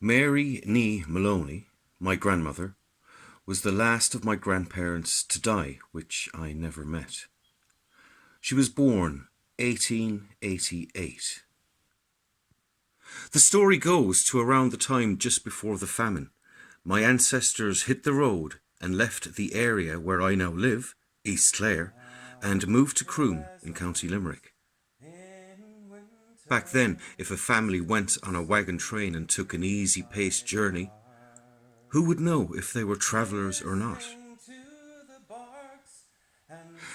Mary Nee Moloney, my grandmother, was the last of my grandparents to die, which I never met. She was born 1888. The story goes to around the time just before the famine. My ancestors hit the road and left the area where I now live, East Clare, and moved to Croom in County Limerick. Back then, if a family went on a wagon train and took an easy-paced journey, who would know if they were travellers or not?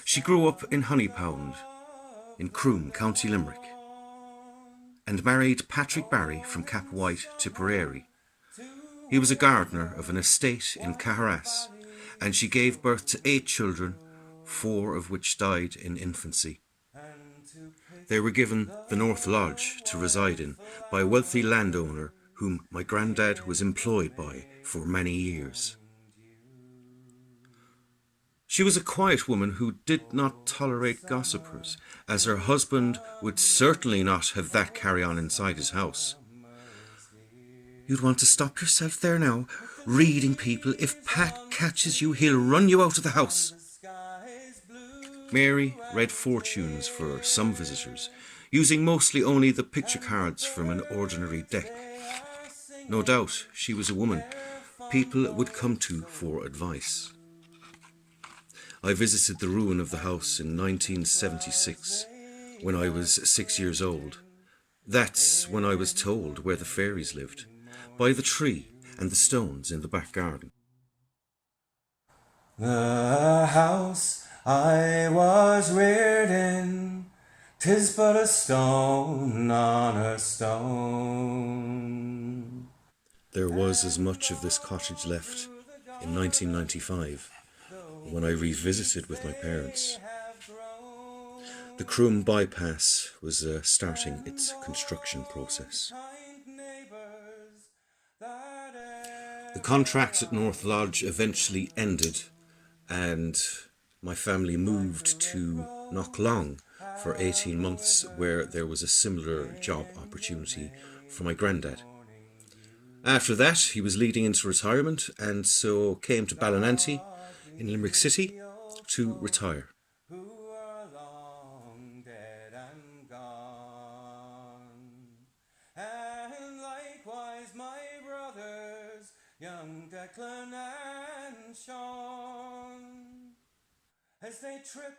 She grew up in Honeypound, in Croom, County Limerick, and married Patrick Barry from Capwhite, Tipperary. He was a gardener of an estate in Caharas, and she gave birth to 8 children, 4 of which died in infancy. They were given the North Lodge to reside in by a wealthy landowner whom my granddad was employed by for many years. She was a quiet woman who did not tolerate gossipers, as her husband would certainly not have that carry on inside his house. You'd want to stop yourself there now, reading people. If Pat catches you, he'll run you out of the house. Mary read fortunes for some visitors, using mostly only the picture cards from an ordinary deck. No doubt she was a woman people would come to for advice. I visited the ruin of the house in 1976, when I was 6 years old. That's when I was told where the fairies lived, by the tree and the stones in the back garden. The house I was reared in, 'tis but a stone on a stone. There was as much of this cottage left in 1995, when I revisited with my parents. The Croom bypass was starting its construction process. The contract at North Lodge eventually ended, and my family moved to Knocklong for 18 months, where there was a similar job opportunity for my granddad. After that, he was leading into retirement, and so came to Ballinanty in Limerick City to retire. And likewise my brothers, young Declan and Sean, as they trip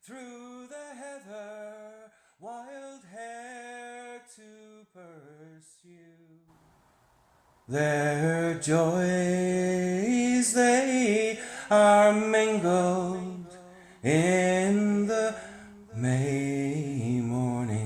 through the heather, wild hare to pursue. Their joys, they are mingled in the May morning.